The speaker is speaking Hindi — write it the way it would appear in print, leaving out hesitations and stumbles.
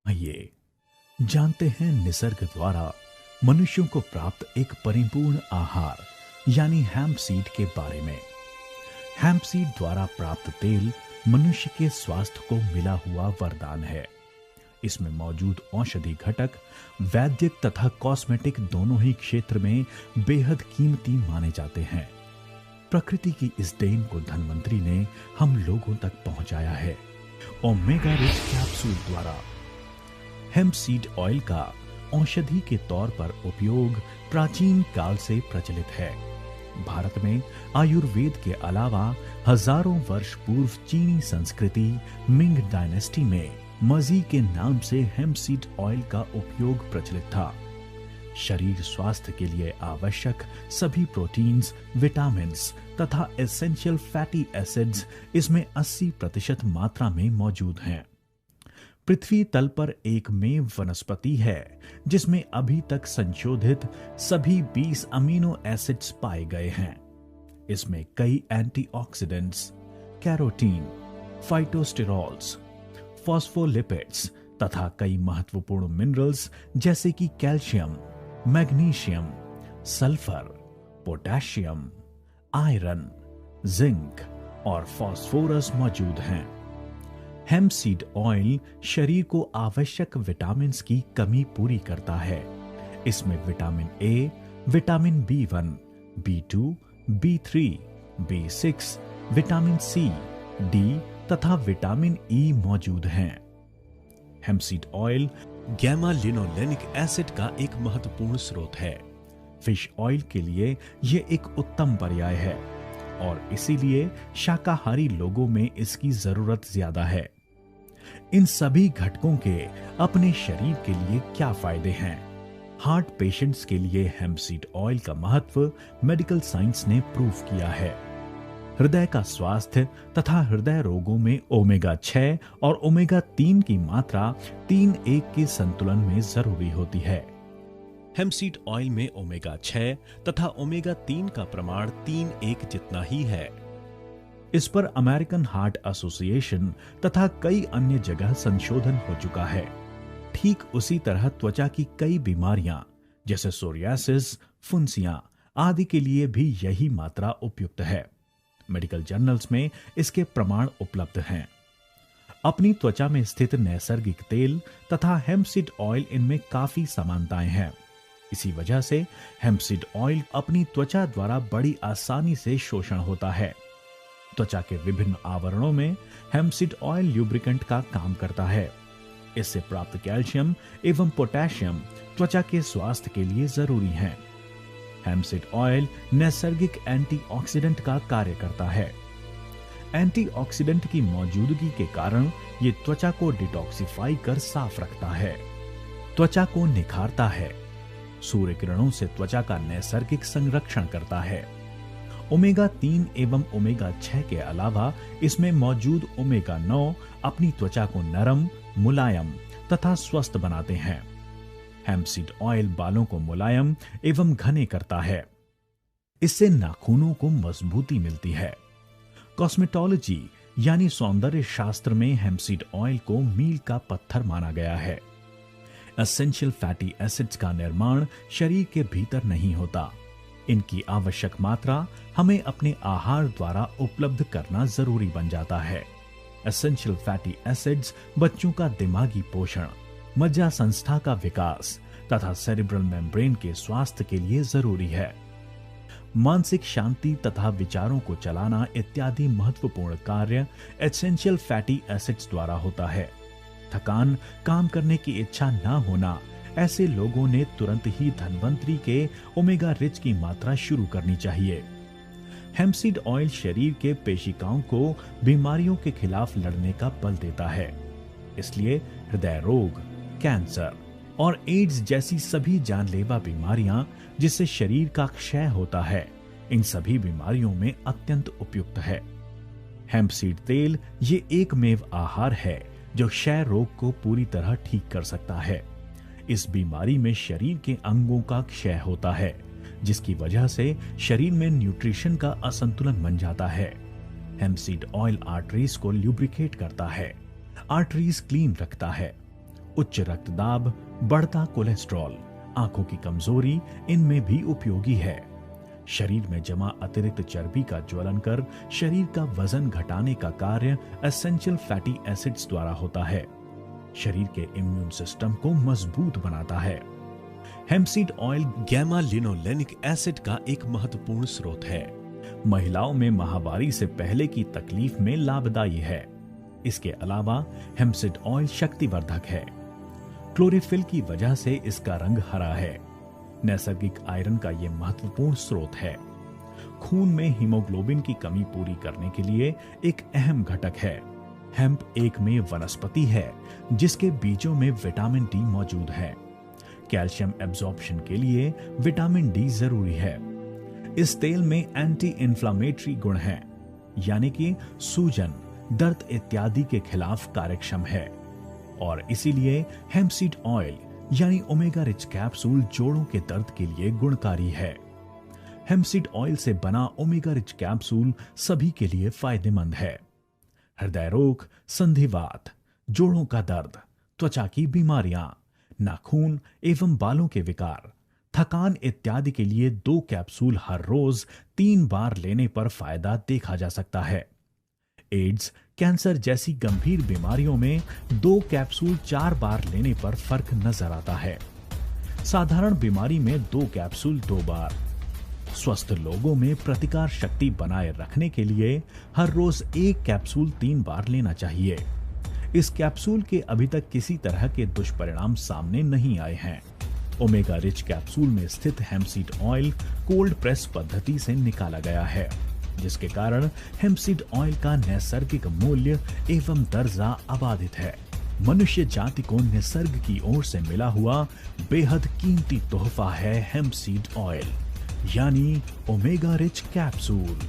आइए जानते हैं निसर्ग द्वारा मनुष्यों को प्राप्त एक परिपूर्ण आहार यानी हैम्प सीड के बारे में। हैम्प सीड द्वारा प्राप्त तेल मनुष्य के स्वास्थ्य को मिला हुआ वरदान है। इसमें मौजूद औषधि घटक वैद्यक तथा कॉस्मेटिक दोनों ही क्षेत्र में बेहद कीमती माने जाते हैं। प्रकृति की इस देन को धन्वंतरी ने हम लोगों तक पहुंचाया है ओमेगा रिच कैप्सूल द्वारा। हेम्प सीड ऑयल का औषधि के तौर पर उपयोग प्राचीन काल से प्रचलित है। भारत में आयुर्वेद के अलावा हजारों वर्ष पूर्व चीनी संस्कृति मिंग डायनेस्टी में मजी के नाम से हेम्प सीड ऑयल का उपयोग प्रचलित था। शरीर स्वास्थ्य के लिए आवश्यक सभी प्रोटीन्स, विटामिन्स तथा एसेंशियल फैटी एसिड्स इसमें 80% मात्रा में मौजूद हैं। पृथ्वी तल पर एकमेव वनस्पति है जिसमें अभी तक संशोधित सभी 20 अमीनो एसिड्स पाए गए हैं। इसमें कई एंटीऑक्सीडेंट्स, कैरोटीन, फाइटोस्टेरॉल्स, फॉस्फोलिपिड्स तथा कई महत्वपूर्ण मिनरल्स जैसे कि calcium, magnesium, sulphur, potassium, iron, zinc और फास्फोरस मौजूद हैं। हेम्प सीड ऑयल शरीर को आवश्यक विटामिन्स की कमी पूरी करता है। इसमें vitamin A, vitamin B1, B2, B3, B6, vitamin C, D तथा विटामिन ई मौजूद हैं। Hemp seed oil gamma linolenic acid का एक महत्वपूर्ण स्रोत है। फिश ऑयल के लिए यह एक उत्तम पर्याय है और इसीलिए शाकाहारी लोगों में इसकी जरूरत ज्यादा है। इन सभी घटकों के अपने शरीर के लिए क्या फायदे हैं? हार्ट पेशेंट्स के लिए हेम्प सीड ऑयल का महत्व मेडिकल साइंस ने प्रूव किया है। हृदय का स्वास्थ्य तथा हृदय रोगों में ओमेगा 6 और ओमेगा 3 की मात्रा 3:1 के संतुलन में जरूरी होती है। हेम्प सीड ऑयल में ओमेगा 6 तथा ओमेगा 3 का प्रमाण 3:1 जितना ही है। इस पर अमेरिकन हार्ट एसोसिएशन तथा कई अन्य जगह संशोधन हो चुका है। ठीक उसी तरह त्वचा की कई बीमारियां जैसे सोरियासिस, फुंसियां आदि के लिए भी यही मात्रा उपयुक्त है। मेडिकल जर्नल्स में इसके प्रमाण उपलब्ध हैं। अपनी त्वचा में स्थित नैसर्गिक तेल तथा हेम्प सीड ऑयल इनमें काफी समानताएं हैं। इसी वजह से हेम्प सीड ऑयल अपनी त्वचा द्वारा बड़ी आसानी से शोषण होता है। त्वचा के विभिन्न आवरणों में हेम्प सीड ऑयल ल्यूब्रिकेंट का काम करता है। इससे प्राप्त कैल्शियम एवं पोटेशियम त्वचा के स्वास्थ्य के लिए जरूरी हैं। हेम्प सीड ऑयल नैसर्गिक एंटीऑक्सीडेंट का कार्य करता है। एंटीऑक्सीडेंट की मौजूदगी के कारण ये त्वचा को डिटॉक्सिफाई कर साफ रखता है, त्वचा को निखारता है, सूर्य किरणों से त्वचा का नैसर्गिक संरक्षण करता है। ओमेगा 3 एवं ओमेगा 6 के अलावा इसमें मौजूद ओमेगा 9 अपनी त्वचा को नरम, मुलायम तथा स्वस्थ बनाते हैं। हेम्प सीड ऑयल बालों को मुलायम एवं घने करता है। इससे नाखूनों को मजबूती मिलती है। कॉस्मेटोलॉजी यानी सौंदर्य शास्त्र में हेम्प सीड ऑयल को मील का पत्थर माना गया है। एसेंशियल फैटी एसिड्स का निर्माण शरीर के भीतर नहीं होता। इनकी आवश्यक मात्रा हमें अपने आहार द्वारा उपलब्ध करना जरूरी बन जाता है। एसेंशियल फैटी एसिड्स बच्चों का दिमागी पोषण, मज्जा संस्था का विकास तथा सेरिब्रल मेम्ब्रेन के स्वास्थ्य के लिए जरूरी है। मानसिक शांति तथा विचारों को चलाना इत्यादि महत्वपूर्ण कार्य एसेंशियल फैटी एसिड्स द्वारा होता है। थकान, काम करने की इच्छा न होना, ऐसे लोगों ने तुरंत ही धन्वंतरी के ओमेगा रिच की मात्रा शुरू करनी चाहिए। हेम्प सीड ऑयल शरीर के पेशिकाओं को बीमारियों के खिलाफ लड़ने का बल देता है। इसलिए हृदय रोग, कैंसर और एड्स जैसी सभी जानलेवा बीमारियां जिससे शरीर का क्षय होता है, इन सभी बीमारियों में अत्यंत उपयुक्त है। हेम्प सीड तेल ये एकमेव आहार है जो क्षय रोग को पूरी तरह ठीक कर सकता है। इस बीमारी में शरीर के अंगों का क्षय होता है, जिसकी वजह से शरीर में न्यूट्रिशन का असंतुलन बन जाता है। हेम्प सीड ऑयल आर्टरीज को ल्यूब्रिकेट करता है, आर्टरीज क्लीन रखता है, उच्च रक्तदाब, बढ़ता कोलेस्ट्रॉल, आंखों की कमजोरी इनमें भी उपयोगी है। शरीर में जमा अतिरिक्त चर्बी का ज्वलन कर शरीर का वजन घटाने का कार्य एसेंशियल फैटी एसिड्स द्वारा होता है। शरीर के इम्यून सिस्टम को मजबूत बनाता है। हेम्पसीड ऑयल गैमा लिनोलेनिक एसिड का एक महत्वपूर्ण स्रोत है। महिलाओं में माहवारी से पहले की तकलीफ में लाभदायी है। इसके अलावा हेम्पसीड ऑयल शक्तिवर्धक है। क्लोरोफिल की वजह से इसका रंग हरा है। नैसर्गिक आयरन का यह महत्वपूर्ण स्रोत है। खून में हीमोग्लोबिन की कमी पूरी करने के लिए एक अहम घटक है। हेम्प एक में वनस्पति है जिसके बीजों में विटामिन डी मौजूद है। कैल्शियम एब्जॉर्प्शन के लिए विटामिन डी जरूरी है। इस तेल में एंटी इंफ्लेमेटरी गुण हैं, यानी कि सूजन, दर्द इत्यादि के खिलाफ कार्यक्षम है और इसीलिए हेम्पसीड ऑयल यानी ओमेगा रिच कैप्सूल जोड़ों के दर्द के लिए गुणकारी है। हेम्पसीड ऑयल से बना ओमेगा रिच कैप्सूल सभी के लिए फायदेमंद है। हृदय रोग, संधिवात, जोड़ों का दर्द, त्वचा की बीमारियां, नाखून एवं बालों के विकार, थकान इत्यादि के लिए 2 कैप्सूल हर रोज 3 बार लेने पर फायदा देखा जा सकता है। एड्स, कैंसर जैसी गंभीर बीमारियों में 2 कैप्सूल 4 बार लेने पर फर्क नजर आता है। साधारण बीमारी में 2 कैप्सूल 2 बार। स्वस्थ लोगों में प्रतिकार शक्ति बनाए रखने के लिए हर रोज 1 कैप्सूल 3 बार लेना चाहिए। इस कैप्सूल के अभी तक किसी तरह के दुष्परिणाम सामने नहीं आए हैं। ओमेगा रिच कैप्सूल में स्थित हेम्पसीड ऑयल कोल्ड प्रेस पद्धति से निकाला गया है, जिसके कारण हेम्पसीड ऑयल का नैसर्गिक मूल्य एवं दर्जा अबाधित है। मनुष्य जाति को निसर्ग की ओर से मिला हुआ बेहद कीमती तोहफा है हेम्पसीड ऑयल यानी ओमेगा रिच कैप्सूल।